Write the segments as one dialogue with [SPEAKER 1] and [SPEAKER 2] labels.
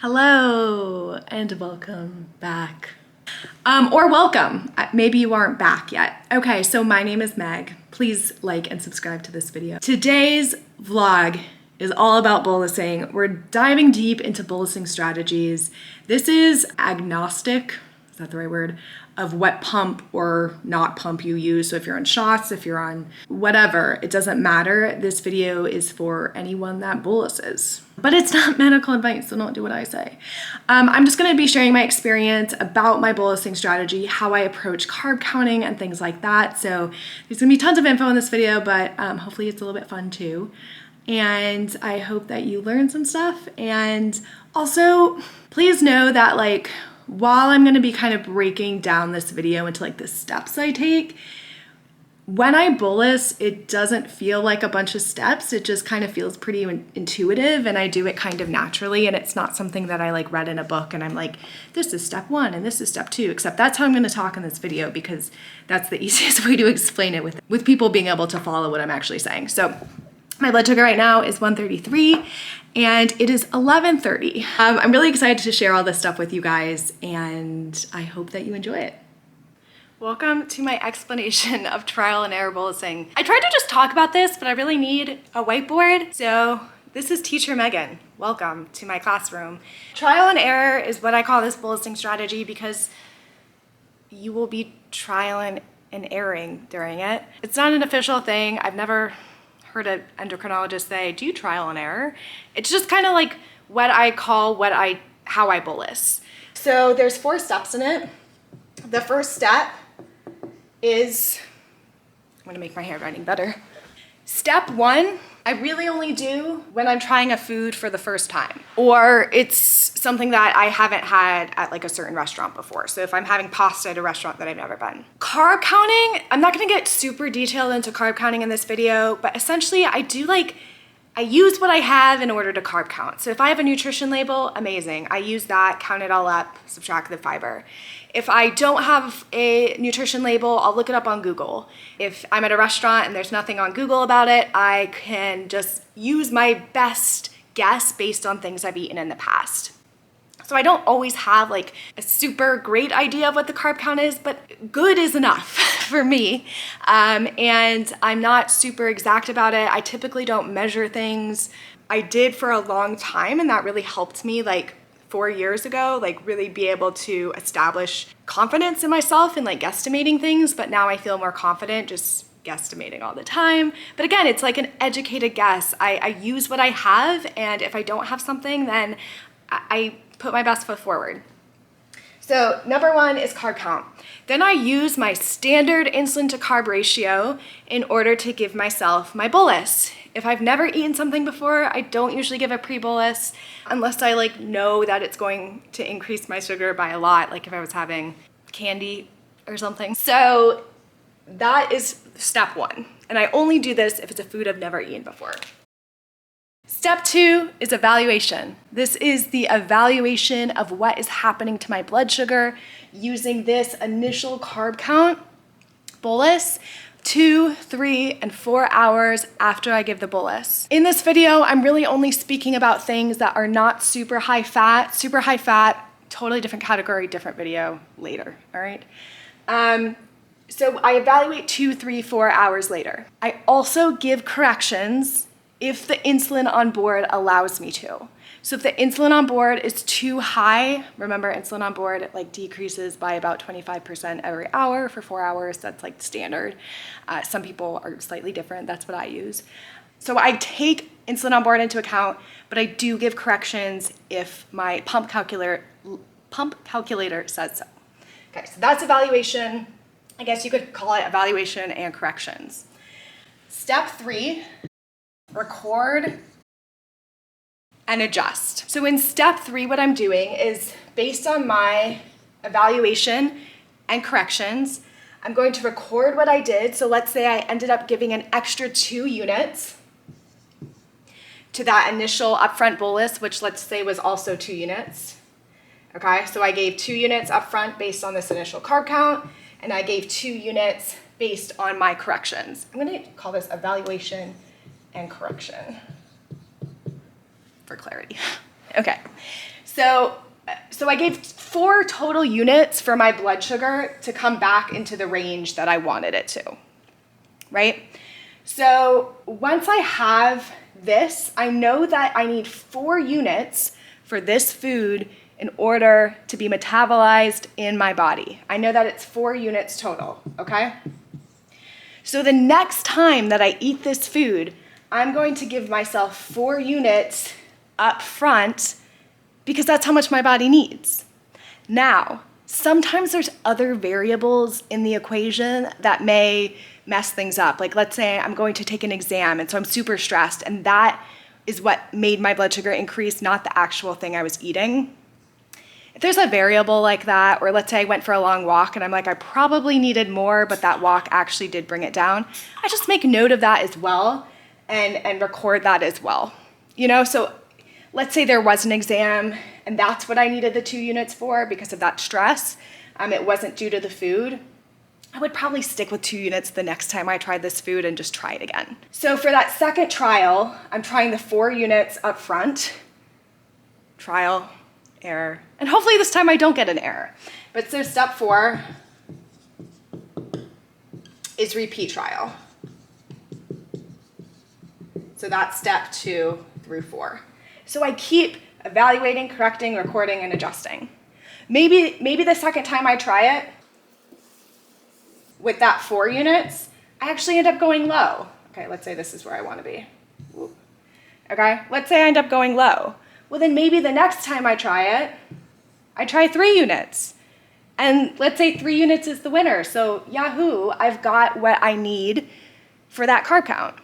[SPEAKER 1] Hello and welcome back. Or welcome. Maybe you aren't back yet. Okay, so my name is Meg. Please like and subscribe to this video. Today's vlog is all about bolusing. We're diving deep into bolusing strategies. This is agnostic, is that the right word, of what pump or not pump you use. So if you're on shots, if you're on whatever, it doesn't matter. This video is for anyone that boluses. But it's not medical advice, so don't do what I say. I'm just gonna be sharing my experience about my bolusing strategy, how I approach carb counting and things like that. So there's gonna be tons of info in this video, but hopefully it's a little bit fun too. And I hope that you learn some stuff. And also, please know that while I'm gonna be kind of breaking down this video into the steps I take, when I bolus, it doesn't feel like a bunch of steps. It just kind of feels pretty intuitive, and I do it kind of naturally, and it's not something that I read in a book and I'm like, this is step 1 and this is step 2, except that's how I'm gonna talk in this video because that's the easiest way to explain it with people being able to follow what I'm actually saying. So my blood sugar right now is 133 and it is 11:30. I'm really excited to share all this stuff with you guys and I hope that you enjoy it. Welcome to my explanation of trial and error bolusing. I tried to just talk about this, but I really need a whiteboard. So this is Teacher Megan. Welcome to my classroom. Trial and error is what I call this bolusing strategy because you will be trialing and erroring during it. It's not an official thing. I've never heard an endocrinologist say, do you trial and error? It's just kind of like what I call how I bolus. So there's 4 steps in it. The first step is, I'm gonna make my handwriting better. Step 1, I really only do when I'm trying a food for the first time, or it's something that I haven't had at a certain restaurant before. So if I'm having pasta at a restaurant that I've never been. Carb counting, I'm not gonna get super detailed into carb counting in this video, but essentially I use what I have in order to carb count. So if I have a nutrition label, amazing. I use that, count it all up, subtract the fiber. If I don't have a nutrition label, I'll look it up on Google. If I'm at a restaurant and there's nothing on Google about it, I can just use my best guess based on things I've eaten in the past. So I don't always have a super great idea of what the carb count is, but good is enough for me. And I'm not super exact about it. I typically don't measure things. I did for a long time, and that really helped me 4 years ago, really be able to establish confidence in myself and guesstimating things. But now I feel more confident just guesstimating all the time. But again, it's an educated guess. I use what I have, and if I don't have something, then I put my best foot forward. So number 1 is carb count. Then I use my standard insulin to carb ratio in order to give myself my bolus. If I've never eaten something before, I don't usually give a pre-bolus unless I know that it's going to increase my sugar by a lot, if I was having candy or something. So that is step 1. And I only do this if it's a food I've never eaten before. Step 2 is evaluation. This is the evaluation of what is happening to my blood sugar using this initial carb count bolus 2, 3, and 4 hours after I give the bolus. In this video, I'm really only speaking about things that are not super high fat, totally different category, different video later, all right? So I evaluate 2, 3, 4 hours later. I also give corrections if the insulin on board allows me to. So if the insulin on board is too high, remember insulin on board decreases by about 25% every hour for 4 hours. That's standard. Some people are slightly different. That's what I use. So I take insulin on board into account, but I do give corrections if my pump calculator says so. Okay, so that's evaluation. I guess you could call it evaluation and corrections. Step 3, record and adjust. So in step 3, what I'm doing is based on my evaluation and corrections, I'm going to record what I did. So let's say I ended up giving an extra 2 units to that initial upfront bolus, which let's say was also 2 units. Okay, so I gave 2 units upfront based on this initial carb count, and I gave 2 units based on my corrections. I'm gonna call this evaluation and correction for clarity. Okay, So I gave 4 total units for my blood sugar to come back into the range that I wanted it to, right? So once I have this, I know that I need 4 units for this food in order to be metabolized in my body. I know that it's 4 units total, okay? So the next time that I eat this food, I'm going to give myself 4 units up front because that's how much my body needs. Now, sometimes there's other variables in the equation that may mess things up. Like let's say I'm going to take an exam and so I'm super stressed and that is what made my blood sugar increase, not the actual thing I was eating. If there's a variable like that, or let's say I went for a long walk and I'm like, I probably needed more, but that walk actually did bring it down, I just make note of that as well and record that as well. You know, so let's say there was an exam and that's what I needed the 2 units for because of that stress. It wasn't due to the food. I would probably stick with 2 units the next time I tried this food and just try it again. So for that second trial, I'm trying the 4 units up front. Trial, error, and hopefully this time I don't get an error. But so step 4 is repeat trial. So that's step 2 through 4. So I keep evaluating, correcting, recording, and adjusting. Maybe the second time I try it, with that 4 units, I actually end up going low. Okay, let's say this is where I want to be. Whoop. Okay, let's say I end up going low. Well, then maybe the next time I try it, I try 3 units. And let's say 3 units is the winner. So yahoo, I've got what I need for that carb count.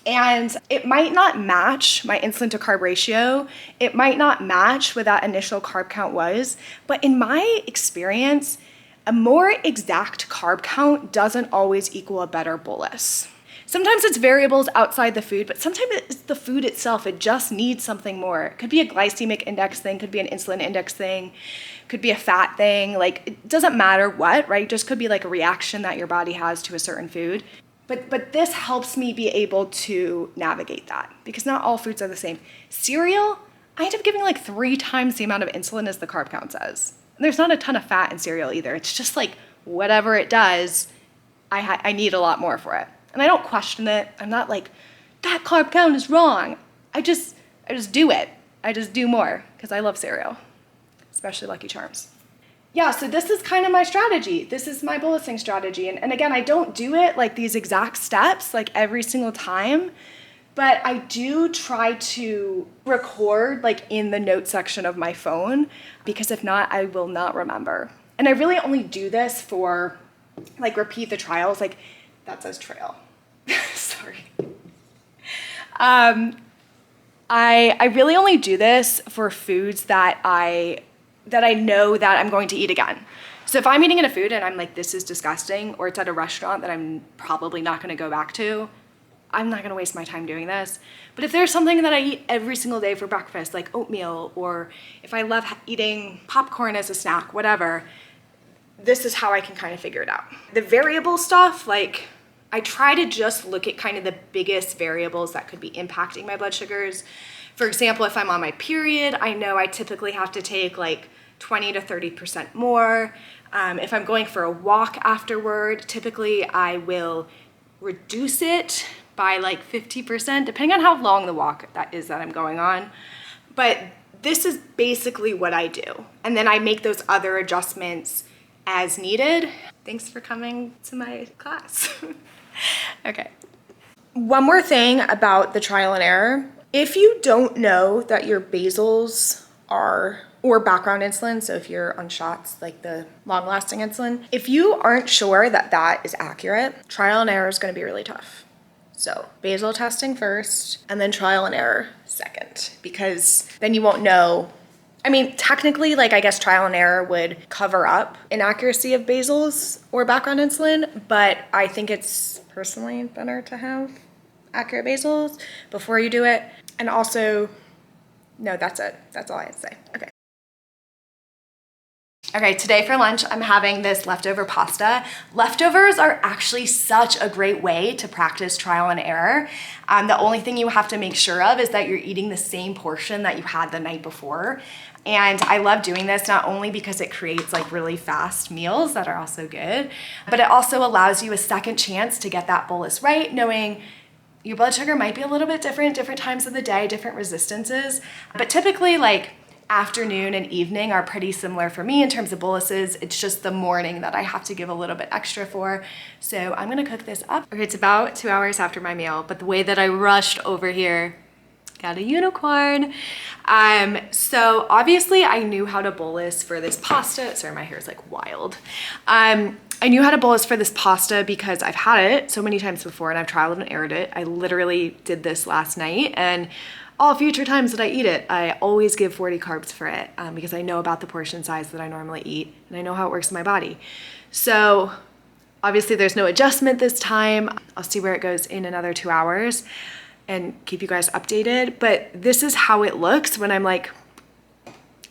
[SPEAKER 1] And it might not match my insulin to carb ratio. It might not match what that initial carb count was. But in my experience, a more exact carb count doesn't always equal a better bolus. Sometimes it's variables outside the food, but sometimes it's the food itself. It just needs something more. It could be a glycemic index thing, could be an insulin index thing, could be a fat thing. Like, it doesn't matter what, right? It just could be like a reaction that your body has to a certain food. But this helps me be able to navigate that because not all foods are the same. Cereal, I end up giving like 3 times the amount of insulin as the carb count says. And there's not a ton of fat in cereal either. It's just like whatever it does, I need a lot more for it. And I don't question it. I'm not like, that carb count is wrong. I just do it. I just do more because I love cereal, especially Lucky Charms. Yeah, so this is kind of my strategy. This is my bolusing strategy. And again, I don't do it like these exact steps like every single time, but I do try to record like in the note section of my phone because if not, I will not remember. And I really only do this for like repeat the trials, like that says trail. Sorry. I really only do this for foods that I know that I'm going to eat again. So if I'm eating in a food and I'm like, this is disgusting, or it's at a restaurant that I'm probably not gonna go back to, I'm not gonna waste my time doing this. But if there's something that I eat every single day for breakfast, like oatmeal, or if I love eating popcorn as a snack, whatever, this is how I can kind of figure it out. The variable stuff, like I try to just look at kind of the biggest variables that could be impacting my blood sugars. For example, if I'm on my period, I know I typically have to take like 20 to 30% more. If I'm going for a walk afterward, typically I will reduce it by like 50%, depending on how long the walk that is that I'm going on. But this is basically what I do. And then I make those other adjustments as needed. Thanks for coming to my class. Okay. One more thing about the trial and error. If you don't know that your basals are, or background insulin, so if you're on shots like the long-lasting insulin, if you aren't sure that that is accurate, trial and error is going to be really tough. So basal testing first, and then trial and error second, because then you won't know. I mean, technically, like I guess trial and error would cover up inaccuracy of basals or background insulin, but I think it's personally better to have accurate basals before you do it. And also, no, that's it. That's all I have to say. Okay. Okay, today for lunch, I'm having this leftover pasta. Leftovers are actually such a great way to practice trial and error. The only thing you have to make sure of is that you're eating the same portion that you had the night before. And I love doing this not only because it creates like really fast meals that are also good, but it also allows you a second chance to get that bolus right, knowing your blood sugar might be a little bit different times of the day, different resistances, but typically like afternoon and evening are pretty similar for me in terms of boluses. It's just the morning that I have to give a little bit extra for. So I'm gonna cook this up. Okay, it's about 2 hours after my meal, but the way that I rushed over here, got a unicorn. So obviously I knew how to bolus for this pasta. Sorry, my hair is like wild. I knew how to bolus for this pasta because I've had it so many times before and I've trialed and errored it. I literally did this last night, and all future times that I eat it, I always give 40 carbs for it because I know about the portion size that I normally eat and I know how it works in my body. So obviously there's no adjustment this time. I'll see where it goes in another 2 hours and keep you guys updated. But this is how it looks when I'm like,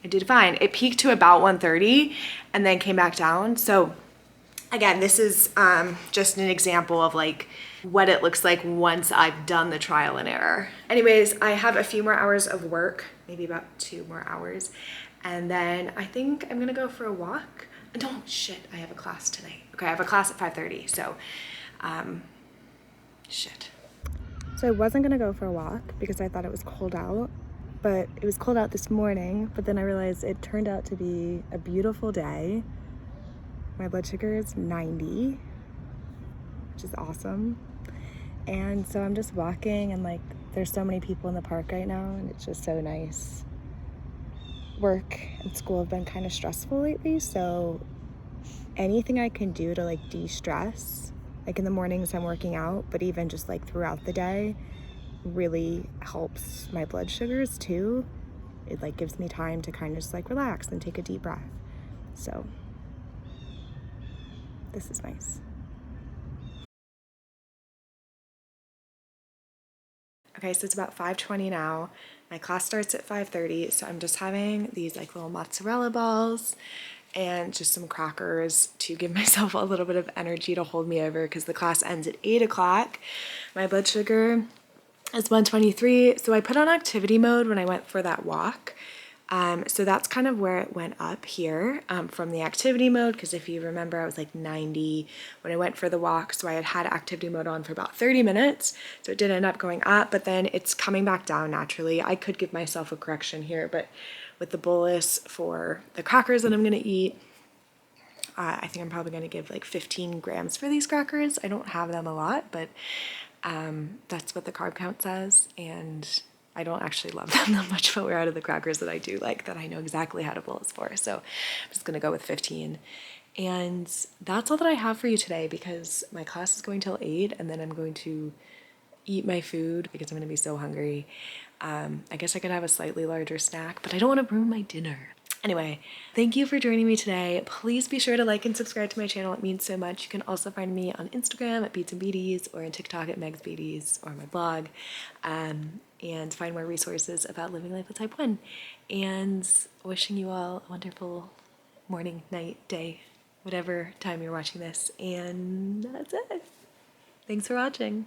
[SPEAKER 1] I did fine. It peaked to about 130 and then came back down. So again, this is just an example of like what it looks like once I've done the trial and error. Anyways, I have a few more hours of work, maybe about 2 more hours. And then I think I'm gonna go for a walk. No, shit, I have a class tonight. Okay, I have a class at 5:30, so shit. So I wasn't gonna go for a walk because I thought it was cold out, but it was cold out this morning, but then I realized it turned out to be a beautiful day. My blood sugar is 90, which is awesome. And so I'm just walking, and like there's so many people in the park right now, and it's just so nice. Work and school have been kind of stressful lately, so anything I can do to like de-stress, like in the mornings I'm working out, but even just like throughout the day, really helps my blood sugars too. It like gives me time to kind of just like relax and take a deep breath. So this is nice. Okay, so it's about 5:20 now. My class starts at 5:30, so I'm just having these like little mozzarella balls and just some crackers to give myself a little bit of energy to hold me over because the class ends at 8 o'clock. My blood sugar is 123, so I put on activity mode when I went for that walk. So that's kind of where it went up here from the activity mode, because if you remember, I was like 90 when I went for the walk, so I had activity mode on for about 30 minutes, so it did end up going up, but then it's coming back down naturally. I could give myself a correction here, but with the bolus for the crackers that I'm gonna eat, I think I'm probably gonna give like 15 grams for these crackers. I don't have them a lot, but that's what the carb count says, and I don't actually love them that much, but we're out of the crackers that I do like, that I know exactly how to bolus for. So I'm just gonna go with 15. And that's all that I have for you today because my class is going till 8 and then I'm going to eat my food because I'm gonna be so hungry. I guess I could have a slightly larger snack, but I don't wanna ruin my dinner. Anyway, thank you for joining me today. Please be sure to like and subscribe to my channel. It means so much. You can also find me on Instagram at Beats and Beaties or on TikTok at Meg's Beaties or my blog, and find more resources about living life with type 1. And wishing you all a wonderful morning, night, day, whatever time you're watching this. And that's it. Thanks for watching.